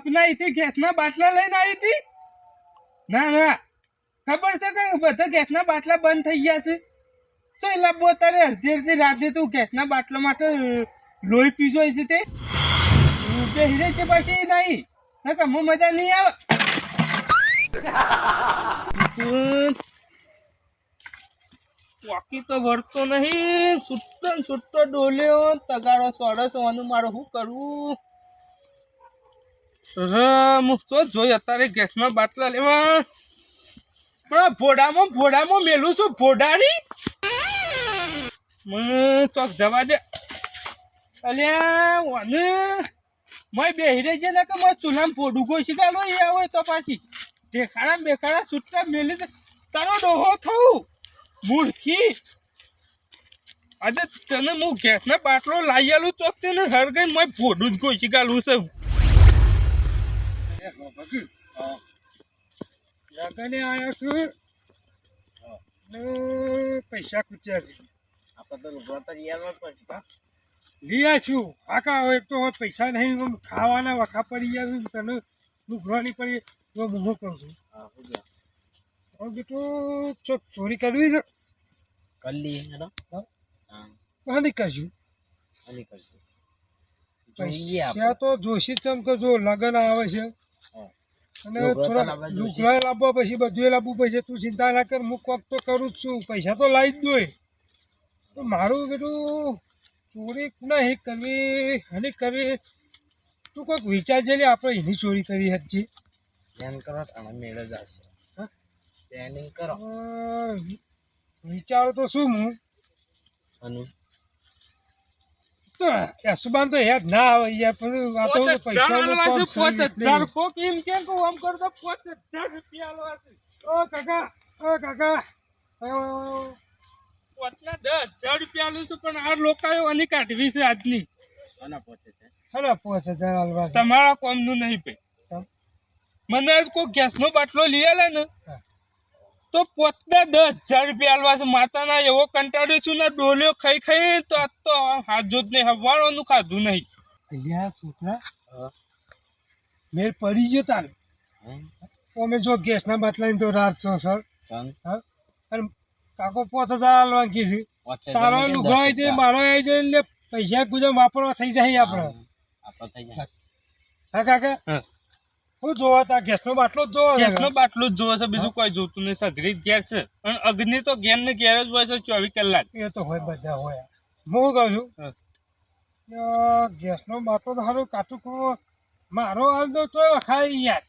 બાપના અહીંથી ગેસના બાટલા લઈને આવી હતી? ના ના, ખબર છે કે બધા ગેસના બાટલા બંધ થઈ ગયા છે. શું એલા બો તારે અડધી રાતે તું ગેસના બાટલા માટે લોહી પીજો છે તે બે હીરે છે પછી નહીં નકર હું મજા નહીં આવે. વાકી તો વળતો નહીં, છૂટો ડોલ્યો તગાડો સોડસવાનું મારે શું કરવું? હું તો જોઈ અત્યારે ગેસના બાટલા લેવા પણ ભોડામાં મેલું છું. ભોડાની ચોક જવા દે. અલ્યા વાને મેં બેહી છે ને કે મેં ચૂલામાં ભોડું કોઈ શીખાડો એ હોય તો પાછી દેખાડા બેખાડા છૂટા મેલી તારો ડોહો થવું મૂર્ખી. આજે તને હું ગેસનો બાટલો લાવી આલું ચોક તેને હર ગઈ મેં ભોડું જ કોઈ શીખાડું છે. લગને આવ્યો છું પૈસા ખૂચ્યા છે. આપણે તો લુગડા તો રિયાલમાં પડશે કા લીયા છું કાકા. એક તો પૈસા નહીં, ખાવાના વખા પડી ગયા તને લુગડા નહીં પડી તો હું કહું છું. હા હું ગયા હવે બેટું ચોરી કરવી છે કલ્લી હેડો. હા હા નહીં કરશું. કલ્લી કરશે જોઈએ આપણે. ત્યાં તો જોશી ચમ કે જો લગન આવે છે અને લુગડા તો થોડા લાવવા જોઈશે. લુગડા લાવવા પછી બધું લાવવું પડશે. તું ચિંતા ના કર, હું કોક તો કરું જ છું. પૈસા તો લાવી જ દોય. તો મારું બેટું ચોરી નહીં કરવી અને કરવી. તું કોઈક વિચારજે લે, આપણે એની ચોરી કરી હતી. પ્લાન કરો તાણે મેળ જ આવશે. હા? પ્લાનિંગ કરો. વિચારો તો શું હું અનુ તો યશુબાન તો યાદ ના આવે યાર, પણ આ તો પૈસાનું કામ છે એટલે. 5,000 કોક એમ કેમ કે આમ કરતો 5,000 રૂપિયા આલવા છે. ઓ કાકા પોતના 10,000 રૂપિયા આલું છું પણ આ લોકાએ આની કાઢવી છે આજની. આના પહોંચે છે. હલા 5,000 આલવા છે. તમારા કોમનું નહીં પે. કેમ? મને આજ કોઈ ગેસનો બાટલો લઈ આલે ને હા. તો પોતના 10,000 રૂપિયા આલવા છે. માતાના એવો કંટાળ્યો છું ને ડોલ્યો ખાઈ તો આજ તો હાથ જોત નહીં, હવારનું ખાધું નહીં. અહીંયા છોકરા હા મેળ પડી ગયો તારે. અમે જો ગેસના બાટલાની તો રાત છો સર. સન હા અને કાકો 5,000 આલવા કીધું. પહોંચે તારો લુગડો આવી જાય, મારો આવી જાય એટલે પૈસા ગુજર વાપરવા થઈ જાય આપણે. આપણે થઈ જાય. હા કાકા હા. શું જોવા તા ગેસનો બાટલો જ જોવો છે? ગેસનો બાટલો જ જોવે છે, બીજું કોઈ જોતું નહીં. સઘરી જ ઘેર છે અને અગ્નિ તો ઘેર ને ઘેર જ હોય છે 24 કલાક. એ તો હોય, બધા હોય. હું કહું છું હા. ગેસનો બાટલો તો સારું કાટું કરો. મારો હાલ તો તોય વખાય યાર.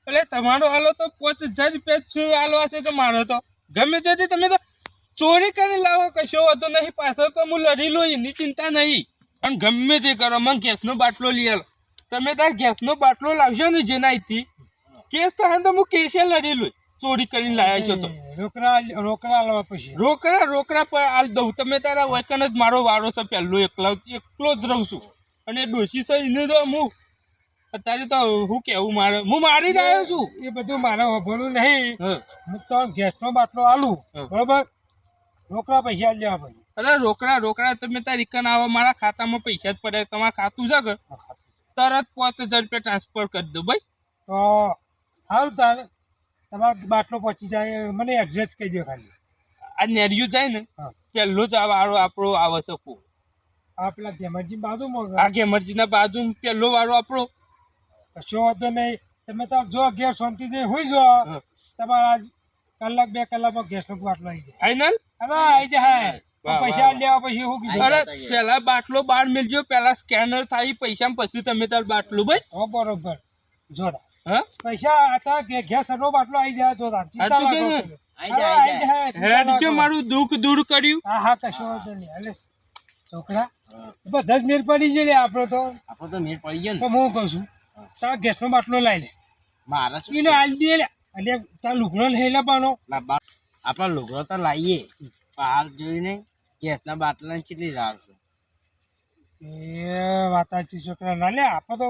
એટલે તમારો હાલો તો 5,000 રૂપિયા જ આલવા છે તો મારો તો ગમે તેથી તમે તો ચોરી કરી લાવો, કશો વાંધો નહીં. પાછળ તો હું લડી લો, એની ચિંતા નહીં. પણ ગમે તે કરો, મને ગેસનો બાટલો લઈ આલો. તમે તાર ગેસનો બાટલો લાવશો ને જેના અહીંથી કેસ થાય ને તો હું કેસે લડી લો. ચોરી કરીને લાવ્યા છો તો રોકડા આલવા પછી રોકડા પર આલ દઉં. તમે તારા વચન જ મારો વારો છે. પહેલો એકલો જ રહું છું અને ડોશી છે એને તો હું અત્યારે તો શું કેવું, હું મારી જ આવ્યો છું. એ બધું મારે વાપરવું નહીં. હા. હું તો ગેસનો બાટલો આલું હા. બરોબર. રોકડા પૈસા લેવા પછી અરે રોકડા તમે તાર રિકન આવો, મારા ખાતામાં પૈસા જ પડે. તમારા ખાતું છે કે તરત 5,000 રૂપિયા ટ્રાન્સફર કરી દો ભાઈ. તો સારું તારે તમારો બાટલો પહોંચી જાય. મને એડ્રેસ કહી દો ખાલી. આ નેરિયું જાય ને હા. પહેલો જ વારો આપણો આવે છે. આ પેલા ધેમરજી બાજુમાં આ ગેમરજીના બાજુ પહેલો વારો આપણો. કશો વાંધો નહીં. તમે તો જો ઘેર શાંતિથી હોઈ જો. હા. તમારા આજ કલાક 2 કલાકમાં ગેસનો બાટલો આવી જાય. ફાઈનલ. હવે આવી જાય. વાહ, પૈસા વાહ, લેવા પછી શું કીધું? અરે પેલા બાટલો બહાર મેળજો, પેલા સ્કેનર થાય પૈસા પછી તમે તાર બાટલું ભાઈ. હો બરોબર. જોતા હા પૈસા હતા ગેસનો બાટલો આવી જાય. જોતા ચિંતા સાચું ના કે કરો. આઈ જાય, આઈ જાય. હેરાનજો મારું દુઃખ દૂર કર્યું. હા કશો વાંધો નહીં. હાલે છોકરા બધા જ મેર પડી જાય આપણે તો. આપણો તો મેળ પડી ગયો ને. તો હું કહું છું તાર ગેસનો બાટલો લાવી લે. મારા શું એને આજ દે લે. એટલે તાર લુગડો લઈ લેવાનો. આપણા લુગડો તો લાવીએ પણ હાલ જોઈને ગેસના બાટલાની કેટલી રાહ છે. એ વાત સાચી છોકરા. ના લે આપણે તો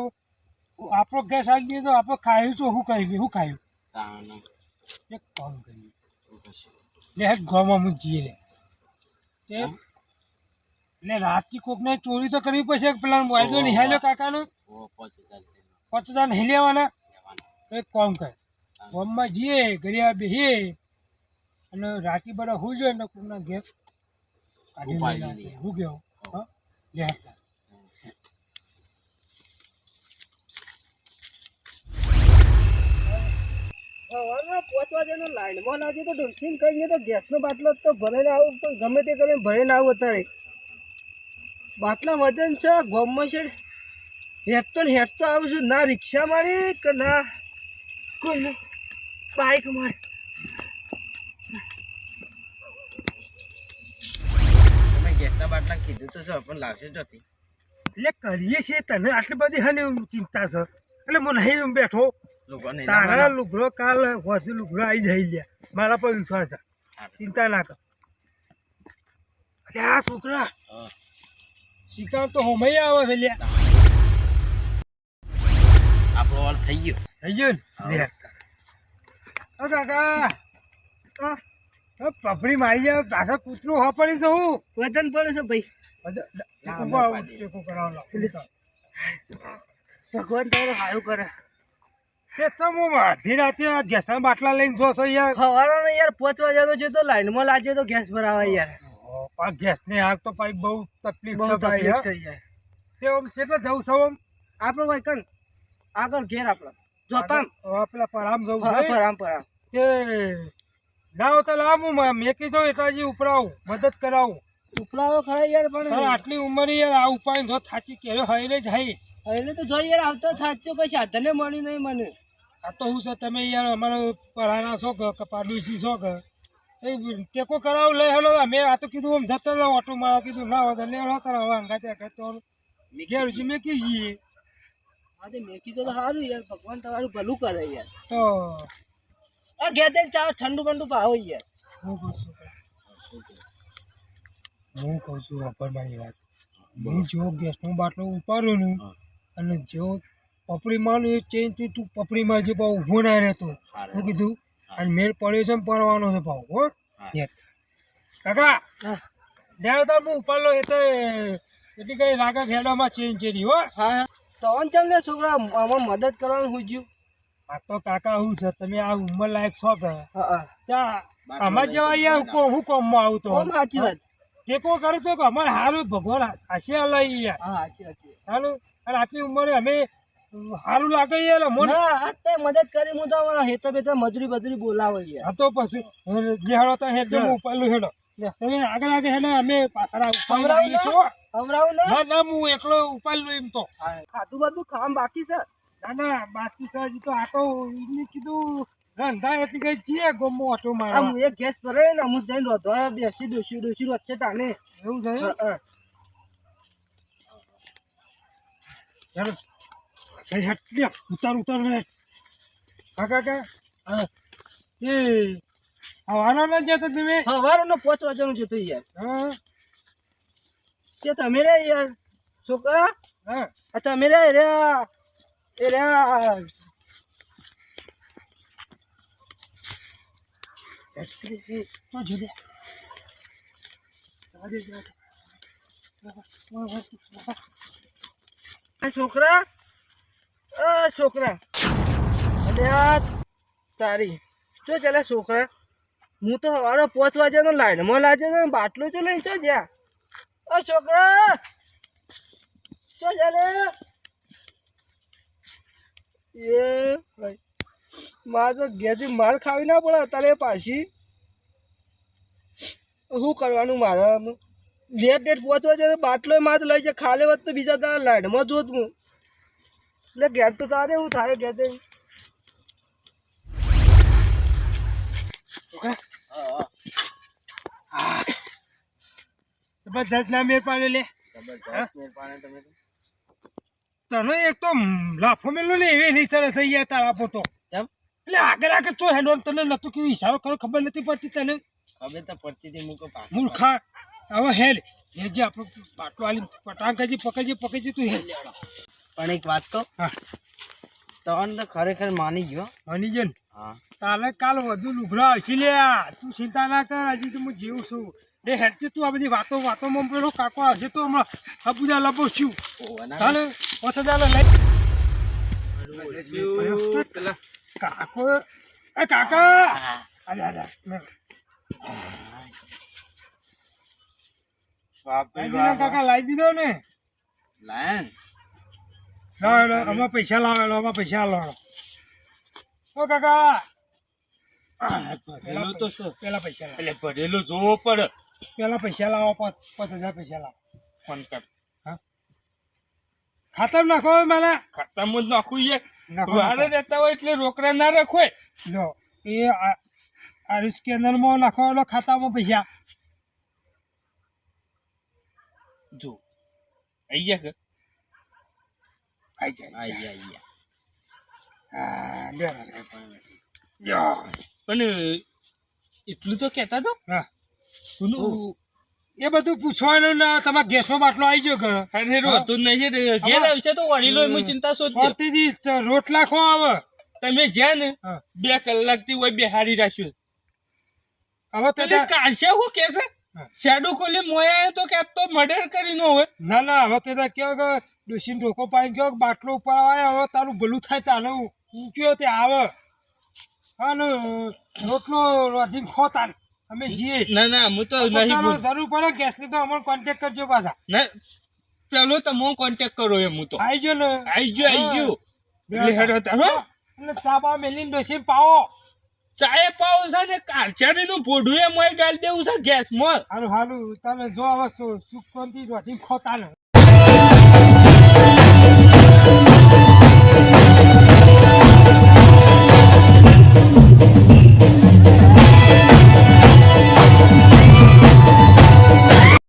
આપણો ગેસ આવી દઈએ તો આપણે ખાયું તો શું ખાયું તાણે એક કામ કરીએ શું થશે? લે હેડ ગામમાં હું જઈએ લે. એટલે રાતથી કોકને ચોરી તો કરવી પડશે. પેલા મોબાઈલ તો નિહાળ્યો કાકાનો. ઓ 5,000 50 નહીં લેવાના એક કામ કર ગામમાં જઈએ ઘડિયા બેસીએ અને રાતી બધા હું જોઈએ ને કોઈના ઘેર કાઢી લઈએ હું ગયો હા લે સવારમાં 5 વાગ્યાનો લાઈનમાં લાગે તો ડોલફિન કહીએ તો ગેસનો બાટલો તો ભરાઈને આવું તો ગમે તે કરીને ભરીને આવું અત્યારે બાટલા વજન છે ગોમમાં છે હેઠતો આવું છું ના રિક્ષા મારી કે ના કોઈ બાઇક મારી તમે ગેસના બાટલા કીધું તો સર પણ લાવશે જ હતી. એટલે કરીએ છીએ તને આટલી બધી હાની ચિંતા છે એટલે હું નહીં બેઠો લોકોને તારા લુગડો કાલ હોસી લુગડો આવી જાય લ્યા મારા પર વિશ્વાસ છે ચિંતા ના કર અરે આ છોકરા શિકાર તો હોમય આવે છે લ્યા આપણો વાળ થઈ ગયો. થઈ ગયો ને લે ઓ કાકા પપડી મારી જાય પાછા કૂતરું હો પડી જવું વજન પડે છે ભાઈ ટેકો કરાવલો ભગવાન તારું સારું કરે તે તો હું અડધી રાતે આ ગેસના બાટલા લઈને જોશો યાર સવારમાં યાર 5 વાગ્યાનો છે તો લાઈનમાં લાગ્યો તો ગેસ ભરાવા યાર આ ગેસની આગ તો ભાઈ બહુ તકલીફ બહુ છે ભાઈ તકલીફ છે યાર તે આમ કેટલે જવું છે આમ આપણો ભાઈ કન આગળ ઘેર આપણો જોપામ પેલા પરામ જવું હા છે પરામ કે લાવ તો લાવ હું મેકી દઉં એટલે ઉપરાવું મદદ કરાવું ઉપલાવો ખરા યાર પણ આટલી ઉંમરે યાર આ ઉપાય ધો થાચી કેરો હઈને જાય એટલે તો જોઈ યાર આવતો થાચ્યો કોઈ સાધને મળી નહીં મને આ તો હું છે તમે યાર અમારો પરાના છો કે પાડોશી છો કે એ ટેકો કરાવું લઈ હેલો અમે આ તો કીધું આમ જતો રહો ઓટો મારા કીધું ના હોય તો લેવો કરો હવે અંગા તો ઘેર સુધી મેકી જઈએ હા મેં કીધું તો સારું યાર ભગવાન તમારું ભલું કરે યાર તો આ ઘેર જઈને ચા ઠંડુ બંડુ ભાવો યાર હું કહું છું વાપર મારી વાત હું જો ગેસનો બાટલો ઉપાડું ને અને જો પપડી મારું એ ચેન્જ થયું તું પપડી માં જે ભાવ ઊભો ના રહેતો હું કીધું અને મેળ પડ્યો છે પડવાનો છે ભાવ હો કાકા લેવો તો હું ઉપાડલો એ તો એટલી કઈ લાગે ખેડામાં ચેન્જ છે હો હા તો ચમને છોકરા આમાં મદદ કરવાનું પૂછ્યું આ તો કાકા હું છે તમે આ ઉંમર લાયક છો કે હા ત્યાં આમાં જવા યાર હું કોમમાં આવું તો સાચી વાત ટેકો કરું તો કે અમારે સારું ભગવાન આશીર્વાદ લઈ યાર હા સાચી સારું અને આટલી ઉંમરે અમે સારું લાગે યાર મને હા તે મદદ કરી હું તો હેતા બેતા મજૂરી બોલાવો યાર આ તો પછી જે હેડો તો હેડજો હું ઉપાડલું હેડો તમે આગળ હેડો અમે પાછળ હમરાવું ને ના ના હું એકલો ઉપાડલું એમ તો ખાધું બધું ખામ બાકી છે ના ના બાકી સાજી તો આ તો એને કીધું રંધા એટલી કઈ છીએ ગમો ઓટો આમ મારા એક ગેસ ભરાય ને હું જઈને રોધો બેસી ડોસી વચ્ચે તાને એવું છે ચાલો હેટલે ઉતાર રે કાકા કા એ હવાનો ના જતો તમે સવારનો 5 વાગ્યાનું જતું યાર હા તે તમે રે યાર છોકરા હા આ તમે રે એ રહ્યા તો જોડે છોકરા છોકરા અરે આ તારી શું ચાલે છોકરા હું તો સવારે 5 વાગ્યાનો લાઈનમાં લાગે ને બાટલો તો લઈ તો જ્યાં છોકરા શું ચાલે એ ભાઈ મારે તો ઘેરથી માર ખાવી ના પડે અત્યારે પાછી શું કરવાનું મારે ડેટ પહોંચવા જાય બાટલો મારે લઈ જાય ખાલી વાત તો બીજા તારા લાઈનમાં જોત હું એટલે ઘેર તો તારે એવું થાય ઘેર જઈને જબરજસ્ત ના મેર પાડે લે જબરજસ્ત મહેરબાની તમે તો. તને એક તો લાફો મેલો ને એવી નહીં તને થઈ ગયા તારા પોતો કેમ? એટલે આગળ તો હેડો તને નતું કેવું ઈશારો કરો ખબર નથી પડતી તને ખબર તો પડતી હતી મૂકો પાછળ. મૂર્ખા હવે હેલ જે આપણો બાટલો આલી પટાંકાજી પકડજી તું હેલ પણ એક વાત કહું હા તને તો ખરેખર માની ગયો. માની ગયો ને હા તારે કાલ વધુ લુગડા હસી લ્યા તું ચિંતા ના કર હજી તો હું જીવું છું એ હેડતી તું આ બધી વાતોમાં પેલો કાકો હશે તો હમણાં હબુજા લબો છું તારે 5000 લઈ પેલા કાકો એ કાકા અરે અરે કાકા લાવી દીધો ને લાયન લાવો આમાં પૈસા લાવો આમાં પૈસા લાવો ઓ કાકા ભરેલો તો શું પેલા પૈસા લાવો એટલે ભરેલો જોવો પડે પેલા પૈસા લાવો 5,000 પૈસા લાવો ફોન કર ખાતર નાખો મને ખાતામાં જ નાખવું છે નાખો, વારે નાખો. રહેતા હોય એટલે રોકડા ના રખોય લો એ આ સ્કેનરમાં નાખવાનો ખાતામાં પૈસા જો આઈ ગયા કે આઈ જાય આઈ હા લે પણ એટલું તો કહેતા તો હા પેલું એ બધું પૂછવાનું ના તમારે ગેસનો બાટલો આવી ગયો ઘર ખરેખર હતું નહીં ઘેર આવશે તો વડીલો એમાં ચિંતા શોધજો ફરતીથી રોટલા ખો આવે તમે જ્યાં ને હા. 2 કલાકથી હોય બેહારી રાખ્યું હવે તો એટલે કાલશે શું કે છે હા. શેડો ખોલી મોયા તો કે આ તો મર્ડર કરી નો હોય ના ના હવે તે કેવો કે ડોસીને ઢોકો પાડી ગયો બાટલો ઉપર આવે હવે તારું ભલું થાય તાને ઊંચ્યો તે આવે હા ને રોટલો રાધીને ખો તાન અમે જઈએ ના ના હું તો નહીં પોતાનો બોલ જરૂર પડે ગેસની તો અમને કોન્ટેક્ટ કરજો પાછા ના પેલો તમે કોન્ટેક્ટ કરો એમ હું તો આવી ગયો ને આઈ ગયો એટલે હેડો તા હો એટલે ચા બા મેલીને ડોસીને પાવો ચાય પાવ છે ને કારચાડી નું ભોડું એ મોય ગાળ દેવું છે ગેસ માં હારું હારું તને જો હવે સુખ શાંતિ રાધીને ખો તાને